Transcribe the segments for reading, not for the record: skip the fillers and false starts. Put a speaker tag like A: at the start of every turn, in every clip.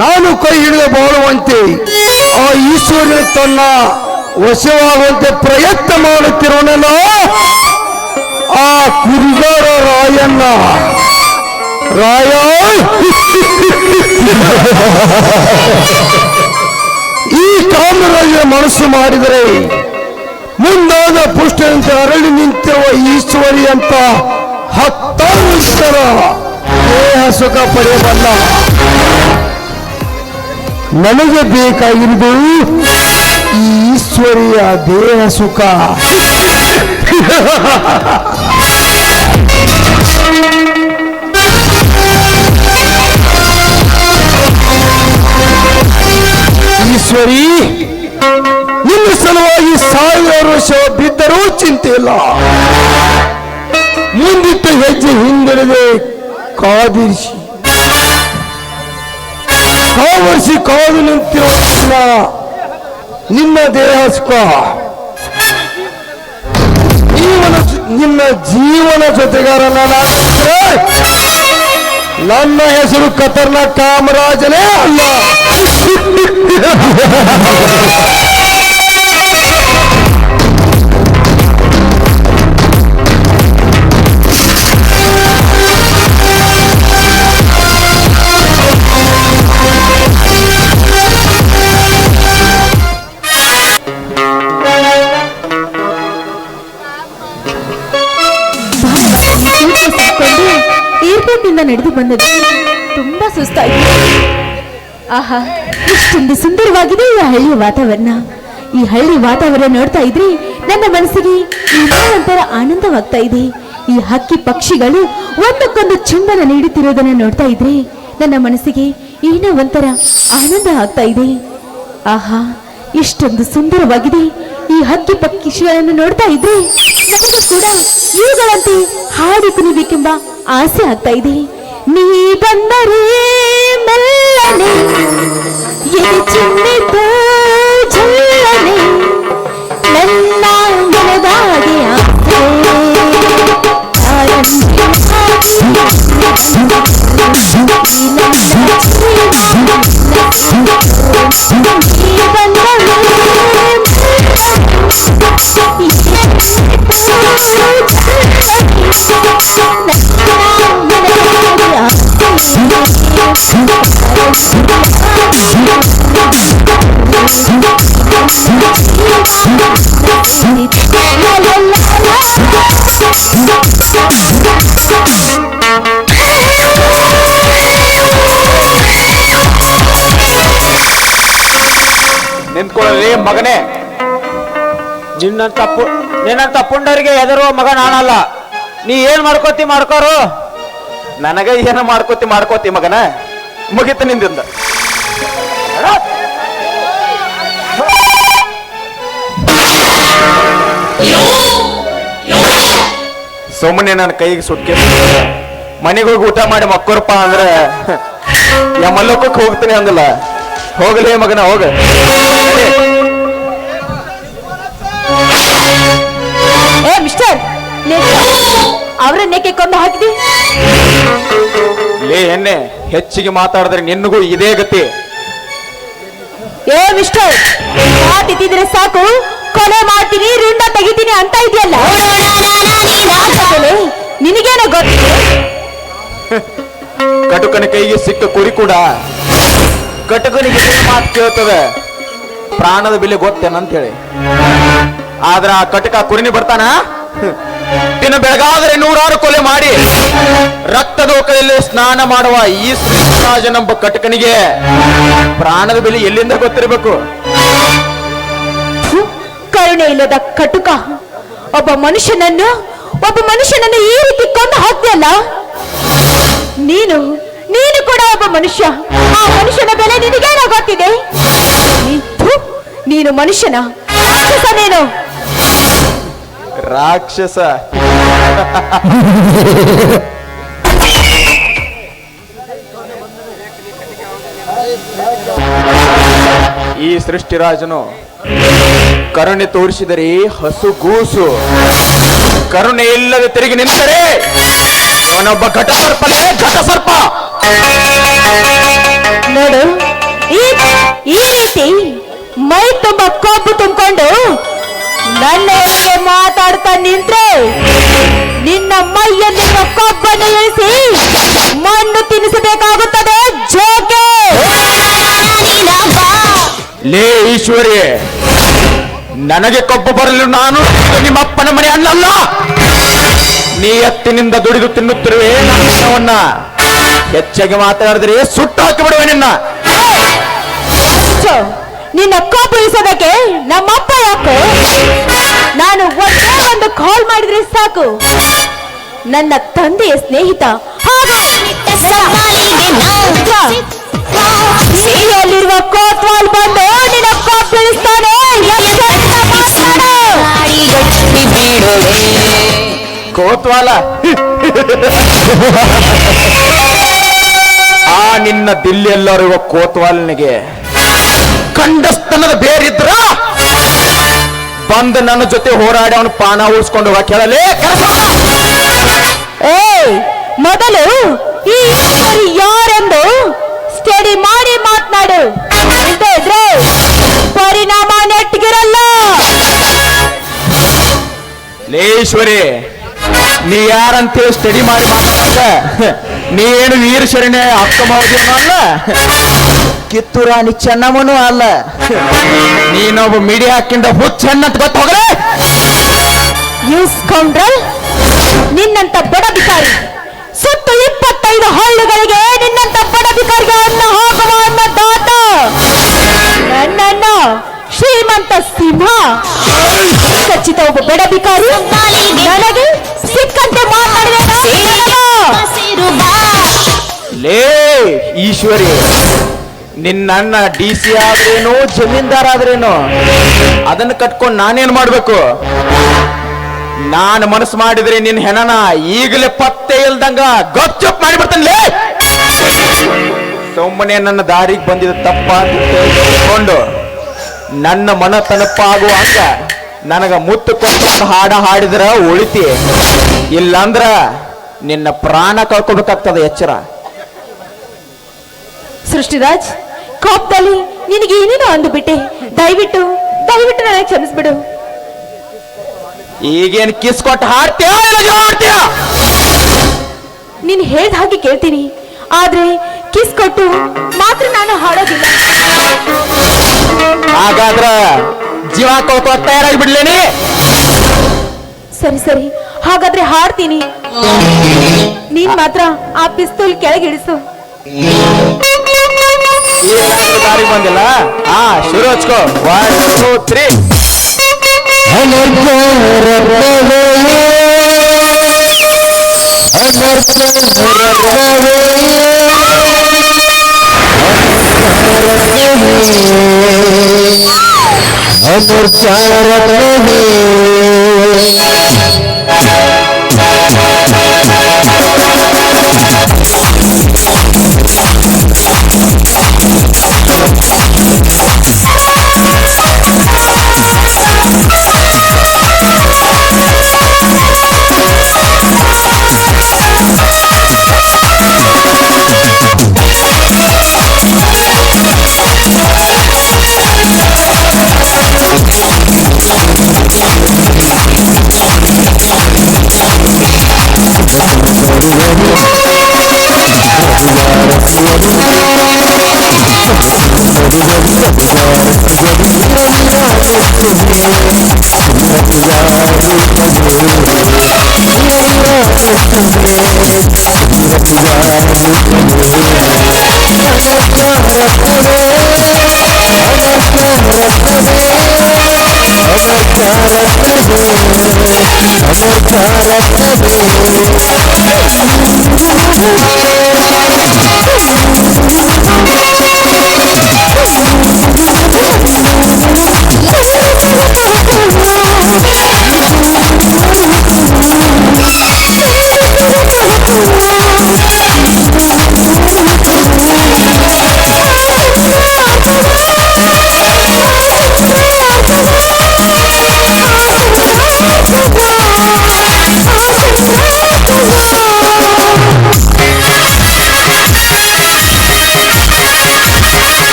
A: ನಾನು ಕೈ ಹಿಡಿದು ಬಾಳುವಂತೆ ಆ ಈಶ್ವರನ ತನ್ನ ವಶವಾಗುವಂತೆ ಪ್ರಯತ್ನ ಮಾಡುತ್ತಿರುವನಲ್ಲ ಆ ಕುರಿಗಾರ ರಾಯಣ್ಣ. ರಾಯ, ಈ ಕಾಮರಾಜ ಮನಸ್ಸು ಮಾಡಿದರೆ ಮುಂದಾದ ಪುಷ್ಟನಂತೆ ಅರಳಿ ನಿಂತಿರುವ ಈಶ್ವರಿ ಅಂತ 10 ವರ್ಷರ ದೇಹ ಸುಖ ಪಡೆಯಬಲ್ಲ. ನನಗೆ ಬೇಕಾಗಿರುವುದು ಈ ಈಶ್ವರಿಯ ದೇಹ ಸುಖ. ಈಶ್ವರಿ, ನಿನ್ನ ಸಲುವಾಗಿ 1000 ವರ್ಷ ಬಿದ್ದರೂ ಚಿಂತೆ ಇಲ್ಲ. ಮುಂದಿಟ್ಟ ಹೆಜ್ಜೆ ಹಿಂದೆಳೆದೆ ಕಾದಿರಿಸಿ ಕಾವರಿಸಿ ಕಾದು ನಿಂತಿರುವ ನಿನ್ನ ದೇಹ ಸುಖ ನಿನ್ನ ಜೀವನ ಜೊತೆಗಾರನ ನನ್ನ ಹೆಸರು ಖತರ್ನಾಕ್ ಕಾಮರಾಜನೇ ಅಲ್ಲ.
B: ಏರ್ಪೋರ್ಟ್ನಿಂದ ನಡೆದು ಬಂದದ್ದು ತುಂಬಾ ಸುಸ್ತಾಯಿತು. ಆಹಾ, ಇಷ್ಟೊಂದು ಸುಂದರವಾಗಿದೆ ಈ ಹಳ್ಳಿಯ ವಾತಾವರಣ. ಈ ಹಳ್ಳಿ ವಾತಾವರಣ ನೋಡ್ತಾ ಇದ್ರೆ ನನ್ನ ಮನಸ್ಸಿಗೆ ಏನೋ ಒಂಥರ ಆನಂದವಾಗ್ತಾ ಇದೆ. ಈ ಹಕ್ಕಿ ಪಕ್ಷಿಗಳು ಒಂದಕ್ಕೊಂದು ಚುಂಬನ ನೀಡುತ್ತಿರೋದನ್ನ ನೋಡ್ತಾ ಇದ್ರೆ ನನ್ನ ಮನಸ್ಸಿಗೆ ಏನೋ ಒಂಥರ ಆನಂದ ಆಗ್ತಾ ಇದೆ. ಆಹಾ, ಇಷ್ಟೊಂದು ಸುಂದರವಾಗಿದೆ ಈ ಹಕ್ಕಿ ಪಕ್ಷಿಗಳನ್ನು ನೋಡ್ತಾ ಇದ್ರೆ ನನಗೂ ಕೂಡ ಇವುಗಳಂತೆ ಹಾಡಿ ಕುಣಿಬೇಕೆಂಬ ಆಸೆ ಆಗ್ತಾ ಇದೆ. ನೀ ಬಂದರೆ ಮೆಲ್ಲನೆ ಎದೆ ಚಿಮ್ಮಿತು ಝಲ್ಲನೆ ನನ್ನ ಮನದಾಗೆ ಆಸೆ
C: ನಿಂತ್ಕೊಳ್ಳಿ ಮಗನೇ. ನಿನ್ನಂತ ಪುಂಡರಿಗೆ ಎದರುವ ಮಗ ನಾನಲ್ಲ. ನೀ ಏನ್ ಮಾಡ್ಕೋತಿ ಮಾಡ್ಕೋರು, ನನಗ ಏನು ಮಾಡ್ಕೋತಿ ಮಗನ. ಮುಗಿತು ನಿಂದಿಂದ. ಸುಮ್ಮನೆ ನನ್ನ ಕೈಗೆ ಸುಟ್ಕೆ ಮನೆಗೆ ಹೋಗಿ ಊಟ ಮಾಡಿ ಮಕ್ಕೋರಪ್ಪ ಅಂದ್ರೆ ಯಮಲೋಕಕ್ಕೆ ಹೋಗ್ತೀನಿ ಅಂದಿಲ್ಲ. ಹೋಗಲೇ ಮಗನ, ಹೋಗ.
B: ಏ ಮಿಸ್ಟರ್, ಅವರನ್ನೇಕೆ ಕೊಂದು ಹಾಕಿದಿ?
C: ಲೇ ಎಣ್ಣೆ, ಹೆಚ್ಚಿಗೆ ಮಾತಾಡಿದ್ರೆ ನಿನ್ನಗೂ ಇದೇ ಗತಿ.
B: ಏ ಮಿಸ್ಟರ್, ಮಾತಿದ್ರೆ ಸಾಕು ಕೊಲೆ ಮಾಡ್ತೀನಿ, ರುಂಡ ತೆಗಿತೀನಿ ಅಂತ ಇದೆಯಲ್ಲ. ನಿನಗೇನೋ ಗೊತ್ತಿದೆ?
C: ಕಟುಕನ ಕೈಗೆ ಸಿಕ್ಕ ಕುರಿ ಕೂಡ ಕಟುಕನಿಗೆ ಮಾತು ಕೇಳ್ತದೆ, ಪ್ರಾಣದ ಬೆಲೆ ಗೊತ್ತೇನಂತ ಹೇಳಿ. ಆದ್ರ ಆ ಕಟಕ ಕುರಿನಿ ಬರ್ತಾನ. ದಿನ ಬೆಳಗಾದರೆ 100 ಕೊಲೆ ಮಾಡಿ ರಕ್ತದೋಕದಲ್ಲಿ ಸ್ನಾನ ಮಾಡುವ ಈ ಶ್ರೀರಾಜನೆಂಬ ಕಟಕನಿಗೆ ಪ್ರಾಣದ ಬೆಲೆ ಎಲ್ಲಿಂದ ಗೊತ್ತಿರಬೇಕು?
B: ಕರುಣೆ ಇಲ್ಲದ ಕಟುಕ ಒಬ್ಬ ಮನುಷ್ಯನನ್ನು ಈ ರೀತಿ ಕೊಂದು ಹಾಕ್ತಿಯಲ್ಲ. ನೀನು ಕೂಡ ಒಬ್ಬ ಮನುಷ್ಯ. ಆ ಮನುಷ್ಯನ ಬೆಲೆ ನಿನಗೇನೋ ಗೊತ್ತಿದೆ? ನೀನು ಮನುಷ್ಯನ ರಾಕ್ಷಸನೇನು?
C: ರಾಕ್ಷಸ? ಈ ಸೃಷ್ಟಿರಾಜನು ಕರುಣೆ ತೋರಿಸಿದರೆ ಹಸುಗೂಸು, ಕರುಣೆ ಇಲ್ಲದೆ ತಿರುಗಿ ನಿಂತರೆ ಅವನೊಬ್ಬ ಘಟಸರ್ಪನೇ ಘಟಸರ್ಪ.
B: ನೋಡು, ಈ ರೀತಿ ಮೈ ತುಂಬ ಕೊಬ್ಬು ತುಂಬಿಕೊಂಡು ನನ್ನ ಎದುರಿಗೆ ಮಾತಾಡ್ತಾ ನಿಂತ್ರೆ ನಿನ್ನ ಮೈಯಲ್ಲಿನ ಕೊಬ್ಬನ್ನು ಇಳಿಸಿ ಮಣ್ಣು ತಿನ್ನಿಸಬೇಕಾಗುತ್ತದೆ. ಜೋಕೆ
C: ಲೇ ಈಶ್ವರಿ, ನನಗೆ ಕೊಬ್ಬು ಬರಲು ನಾನು ನಿಮ್ಮ ಅಪ್ಪನ ಮನೆ ಅಣ್ಣಲ್ಲ. ನೀ ಎತ್ತಿನಿಂದ ದುಡಿದು ತಿನ್ನುತ್ತಿರುವೆ ನನ್ನವನ್ನ. ಹೆಚ್ಚಾಗಿ ಮಾತನಾಡಿದ್ರೆ ಸುಟ್ಟು ಹಾಕಿಬಿಡುವೆ ನಿನ್ನ.
B: ನಿನ್ನ ಕೊಬ್ಬು ಇಳಿಸೋದಕ್ಕೆ ನಮ್ಮಪ್ಪ ಯಾಕು? ನಾನು ಒಂದೇ ಒಂದು ಕಾಲ್ ಮಾಡಿದ್ರೆ ಸಾಕು, ನನ್ನ ತಂದೆಯ ಸ್ನೇಹಿತ ಸಿಹಿಯಲ್ಲಿರುವ ಕೋತ್ವಾಲ್ ಬಂದು ನಿನ್ನ ಕೊಬ್ಬು ಇಳಿಸ್ತಾನೆ.
C: ಕೋತ್ವಾಲ ಆ ನಿನ್ನ ದಿಲ್ಲಿಯಲ್ಲಿರುವ ಕೋತ್ವಾಲನಿಗೆ ಕಂಡಸ್ತನದ ಬೇರಿದ್ರ ಬಂದು ನನ್ನ ಜೊತೆ ಹೋರಾಡಿ ಅವನು ಪಾನ ಉಳಿಸ್ಕೊಂಡು ಹೋಗ ಕೇಳಲೇ.
B: ಮೊದಲು ಈ ಯಾರೆಂದು ಸ್ಟಡಿ ಮಾಡಿ ಮಾತನಾಡು, ಇದ್ರೆ ಪರಿಣಾಮ ನೆಟ್ಟಿಗಿರಲ್ಲ.
C: ಲೇಶ್ವರಿ, ನೀ ಯಾರಂತೇಳಿ ಸ್ಟಡಿ ಮಾಡಿ ಮಾತಾಡ. ನೀ ಏನು ವೀರ ಶರಣೆ ಅಕ್ಕ ಮಹೋದಯನೂ ಅಲ್ಲ, ಕಿತ್ತೂರಾಣಿ ಚೆನ್ನಮ್ಮನೂ ಅಲ್ಲ. ನೀನೊಬ್ಬ ಮೀಡಿಯಾ ಹಾಕಿಂದ ಹುಚ್ಚ ಹೆಣ್ಣಂತ ಗೊತ್ತ ಹೋಗಲೇ.
B: ಯೂಸ್ಕೊಂಡ್ರಲ್ ನಿನ್ನಂತ ಬಡ ಬಿಕಾರಿ ಸುತ್ತು 25 ಹಳ್ಳಿಗಳಿಗೆ ನಿನ್ನಂತ ಬಡ ಬಿಕಾರಿಗೆ ಅನ್ನ ಹೋಗುವ ಅನ್ನದಾತ ನನ್ನನ್ನ ಶ್ರೀಮಂತ ಸಿಂಹ ಖಚಿತ ಒಬ್ಬ ಬಡ ಬಿಕಾರಿ ನನಗೆ ಸಿಕ್ಕಂತೆ
C: ಲೇ ಈಶ್ವರಿ, ನಿನ್ನ DC ಆದ್ರೇನು ಜಮೀನ್ದಾರ್ ಆದ್ರೇನು ಅದನ್ನ ಕಟ್ಕೊಂಡು ನಾನೇನ್ ಮಾಡ್ಬೇಕು? ನಾನು ಮನಸ್ಸು ಮಾಡಿದ್ರೆ ನಿನ್ನ ಹೆಣನ ಈಗಲೇ ಪತ್ತೆ ಇಲ್ದಂಗ ಗಪ್ಚುಪ್ ಮಾಡಿಬಿಡ್ತಾನೆ. ಸುಮ್ಮನೆ ನನ್ನ ದಾರಿಗೆ ಬಂದಿದ್ದ ತಪ್ಪ ಅಂತ ತಿಳ್ಕೊಂಡು ನನ್ನ ಮನ ತನಪಾಗುವಾಗ ನನಗ ಮುತ್ತು ಕೊಟ್ಟು ಹಾಡ ಹಾಡಿದ್ರ ಉಳಿತಿ, ಇಲ್ಲಂದ್ರ ನಿನ್ನ ಪ್ರಾಣ ಕಳ್ಕೊಬೇಕಾಗ್ತದೆ. ಎಚ್ಚರ.
B: ಸೃಷ್ಟಿರಾಜ್, ಕೋಪದಲ್ಲಿ ನಿನಗೆ ಏನೇನೋ ಅಂದುಬಿಟ್ಟೆ. ದಯವಿಟ್ಟು ದಯವಿಟ್ಟು ನನಗೆ ಕ್ಷಮಿಸ್ಬಿಡು.
C: ಈಗೇನು ಕಿಸ್ ಕೊಟ್ಟು ಹಾಡ್ತೀಯ ಹಾಡ್ತೀಯ?
B: ನೀನು ಹೇಳ್ದ ಹಾಗೆ ಕೇಳ್ತೀನಿ, ಆದ್ರೆ ಕಿಸ್ ಕೊಟ್ಟು ಮಾತ್ರ ನಾನು ಹಾಡೋದಿಲ್ಲ.
C: ಹಾಗಾದ್ರ ಜೀವ ಕಳ್ಕೊ ತಯಾರಾಗಿ ಬಿಡ್ಲೇನಿ.
B: ಸರಿ ಸರಿ, ಹಾಗಾದ್ರೆ ಹಾಡ್ತೀನಿ. ನೀನ್ ಮಾತ್ರ ಆ ಪಿಸ್ತೂಲ್ ಕೆಳಗಿಳಿಸು.
C: ದಾರಿ ಬಂದಿಲ್ಲ. ಶುರು ಹಚ್ಕೋ. 1 2 3.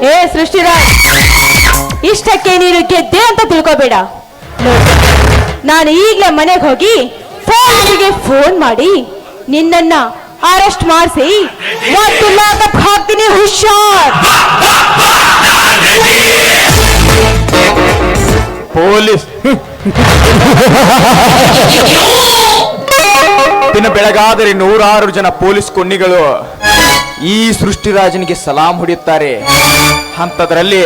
B: ಏ ಸೃಷ್ಟಿರಾಜ್, ಇಷ್ಟಕ್ಕೆ ನೀನು ಗೆದ್ದೆ ಅಂತ ತಿಳ್ಕೊಬೇಡ. ನಾನು ಈಗಲೇ ಮನೆಗೆ ಹೋಗಿ ಪೊಲೀಸರಿಗೆ ಫೋನ್ ಮಾಡಿ ನಿನ್ನನ್ನ ಅರೆಸ್ಟ್ ಮಾಡಿಸಿ ಮತ್ತು ಲಾಕಪ್ ಹಾಕ್ತೀನಿ. ಹುಷಾರ್.
C: ಪೊಲೀಸ್ ದಿನ ಬೆಳಗಾದರೆ 106 ಜನ ಪೊಲೀಸ್ ಕೊಂಡಿಗಳು ಈ ಸೃಷ್ಟಿರಾಜನಿಗೆ ಸಲಾಂ ಹೊಡೆಯುತ್ತಾರೆ. ಅಂತದ್ರಲ್ಲಿ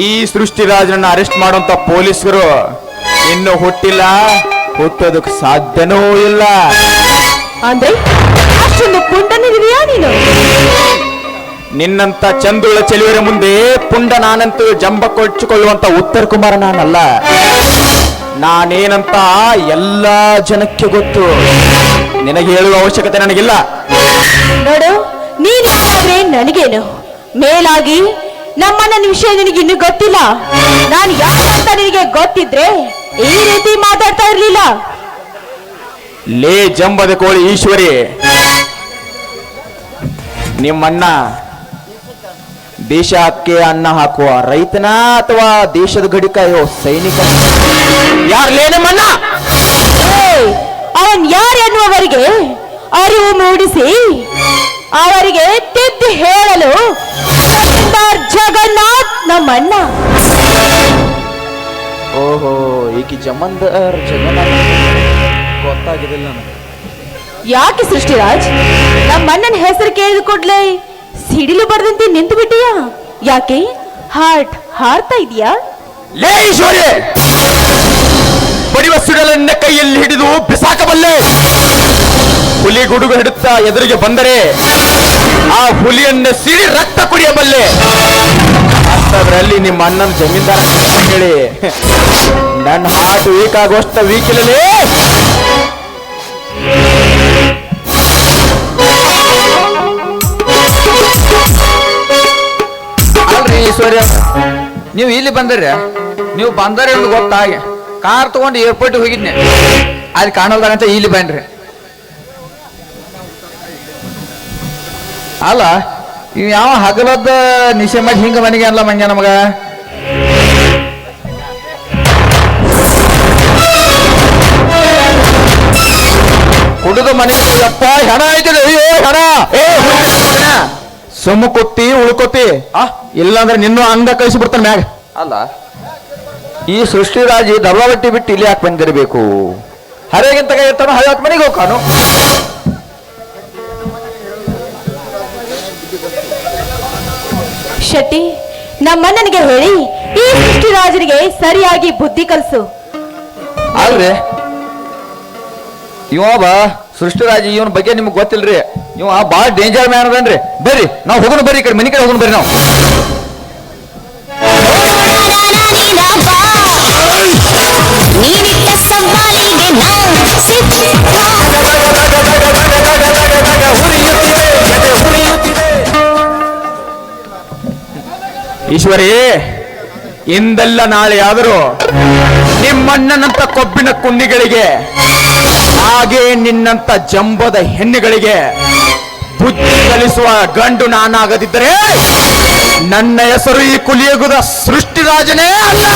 C: ಈ ಸೃಷ್ಟಿರಾಜನನ್ನ ಅರೆಸ್ಟ್ ಮಾಡುವಂತ ಪೊಲೀಸರು ಇನ್ನು ಹುಟ್ಟಿಲ್ಲ, ಹುಟ್ಟೋದಕ್ಕೆ ಸಾಧ್ಯನೂ ಇಲ್ಲ.
B: ಅಂದ್ರೆ ಅಷ್ಟೊಂದು ಪುಂಡನಿದೆಯಾ ನೀನು?
C: ನಿನ್ನಂತ ಚಂದುಳ ಚೆಲುವರ ಮುಂದೆ ಪುಂಡ ನಾನಂತೂ ಜಂಬ ಕೊಚ್ಚಿಕೊಳ್ಳುವಂತ ಉತ್ತರ ಕುಮಾರ ನಾನಲ್ಲ. ನಾನೇನಂತ ಎಲ್ಲ ಜನಕ್ಕೆ ಗೊತ್ತು. ನಿನಗೆ ಹೇಳುವ ಅವಶ್ಯಕತೆ ನನಗಿಲ್ಲ.
B: ನೋಡು, ನೀನು ಯಾರಾದ್ರೆ ನನಗೇನು? ಮೇಲಾಗಿ ನಮ್ಮಣ್ಣನ ವಿಷಯ ನಿನಗೆ ಇನ್ನೂ ಗೊತ್ತಿಲ್ಲ. ನಾನು ಯಾಕಂತ ನಿನಗೆ ಗೊತ್ತಿದ್ರೆ ಈ ರೀತಿ ಮಾತಾಡ್ತಾ ಇರ್ಲಿಲ್ಲ.
C: ಲೇ ಜಂಬದ ಕೋಳಿ ಈಶ್ವರಿ, ನಿಮ್ಮಣ್ಣ ದೇಶಕ್ಕೆ ಅನ್ನ ಹಾಕುವ ರೈತನ ಅಥವಾ ದೇಶದ ಗಡಿ ಕಾಯೋ ಸೈನಿಕ? ಯಾರ್ಲೇ ನಿಮ್ಮಣ್ಣ?
B: ಅವನ್ ಯಾರು ಎನ್ನುವವರಿಗೆ ಅರಿವು ಮೂಡಿಸಿ ಅವರಿಗೆ ತಿದ್ದಿ ಹೇಳಲು ಜಗನ್ನಾಥ್ ನಮ್ಮಣ್ಣ.
C: ಓಹೋ, ಈಕಿ ಜಮಂದರ್ ಜಗನ್ನಾಥ್ ಗೊತ್ತಾಗಿದಿಲ್ಲ ನನಗೆ.
B: ಯಾಕೆ ಸೃಷ್ಟಿರಾಜ್, ನಮ್ಮಣ್ಣನ ಹೆಸರು ಕೇಳಿದ ಕೂಡ್ಲೆ ಸಿಡಿಲು ಬಡದಂತೆ ನಿಂತು ಬಿಟ್ಟಿಯಾ? ಯಾಕೆ ಹಾರ್ಟ್ ಹಾರ್ತಾ ಇದೆಯಾ?
C: ಲೇ ಈಶ್ವರಿ, ಬಡಿವ ಸುಡಲನ್ನ ಕೈಯಲ್ಲಿ ಹಿಡಿದು ಬಿಸಾಕಬಲ್ಲೆ. ಹುಲಿ ಗುಡುಗು ಹಿಡುತ್ತಾ ಎದುರಿಗೆ ಬಂದರೆ ಆ ಹುಲಿಯನ್ನು ಸೀಳಿ ರಕ್ತ ಕುಡಿಯಬಲ್ಲೆ. ಅಂತದ್ರಲ್ಲಿ ನಿಮ್ಮ ಅಣ್ಣನ ಜಮೀನ್ದಾರ ಹೇಳಿ ನನ್ನ ಹಾರ್ಟ್ ವೀಕ್ ಆಗುವಷ್ಟ ವೀಕ್ ಇಲ್ಲಲೇ.
D: ಅಲ್ರಿ ಈಶ್ವರ್ಯ, ನೀವು ಇಲ್ಲಿ ಬಂದಿರಿ. ನೀವು ಬಂದರೆ ಒಂದು ಗೊತ್ತಾಗಿ ಕಾರ್ ತಗೊಂಡು ಏರ್ಪೋರ್ಟಿಗೆ ಹೋಗಿದ್ನೆ, ಅಲ್ಲಿ ಕಾಣಲ್ದಾಗಂತ ಇಲ್ಲಿ ಬನ್ರಿ. ಅಲ್ಲ ಇವ್ ಯಾವ ಹಗಲದ ನಿಶೆ ಮಾಡಿ ಹಿಂಗ ಮನೆಗೆ ಅಲ್ಲ ಮಂಜ ನಮಗ.
C: ಕುಡಿದು ಮನೆಗೆ ಯಪ್ಪ ಹೆಣ ಐತಿದೆ. ಅಯ್ಯೋ ಹೆಣ. ಸುಮ್ಮ ಕೊತ್ತಿ ಉಳ್ಕೊತಿ ಇಲ್ಲಾಂದ್ರೆ ನಿನ್ನೂ ಅಂಗ ಕಳಿಸಿ ಬಿಡ್ತಾನೆ ಮ್ಯಾಗ.
D: ಅಲ್ಲ ಈ ಸೃಷ್ಟಿರಾಜಿ ದರ್ವಾಬಟ್ಟಿ ಬಿಟ್ಟು ಇಲ್ಲಿ ಯಾಕೆ ಬಂದಿರಬೇಕು? ಹರಿಯಾಗಿಂತ ಇರ್ತಾನೋ ಹರಿಯಾತ್ ಮನೆಗೆ ಹೋಗ್ಕಾನು.
B: ಶೆಟ್ಟಿ, ನಮ್ಮಣ್ಣನಿಗೆ ಹೇಳಿ ಈ ಸೃಷ್ಟಿರಾಜನಿಗೆ ಸರಿಯಾಗಿ ಬುದ್ಧಿ ಕಲಿಸು.
D: ಅಲ್ರಿ ಇವ ಸೃಷ್ಟಿರಾಜಿ ಇವನ ಬಗ್ಗೆ ನಿಮ್ಗೆ ಗೊತ್ತಿಲ್ರಿ. ಇವ ಬಾಳ ಡೇಂಜರ್ ಮ್ಯಾನ್ ಅದನ್ರಿ. ಬರ್ರಿ ನಾವು ಹೋಗೋಣ, ಬರ್ರಿ ಈ ಕಡೆ ಮನೆ ಕಡೆ ಹೋಗೋಣ ಬರ್ರಿ. ನಾವು
C: ಈಶ್ವರಿ, ಇಂದೆಲ್ಲ ನಾಳೆ ಆದರೂ ನಿಮ್ಮಣ್ಣನಂತ ಕೊಬ್ಬಿನ ಕುಂಡಿಗಳಿಗೆ ಹಾಗೆ ನಿನ್ನಂತ ಜಂಬದ ಹೆಣ್ಣುಗಳಿಗೆ ಬುದ್ಧಿ ಕಲಿಸುವ ಗಂಡು ನಾನಾಗದಿದ್ದರೆ ನನ್ನ ಹೆಸರು ಈ ಕುಲಿಯುಗದ ಸೃಷ್ಟಿರಾಜನೇ ಅಲ್ಲ.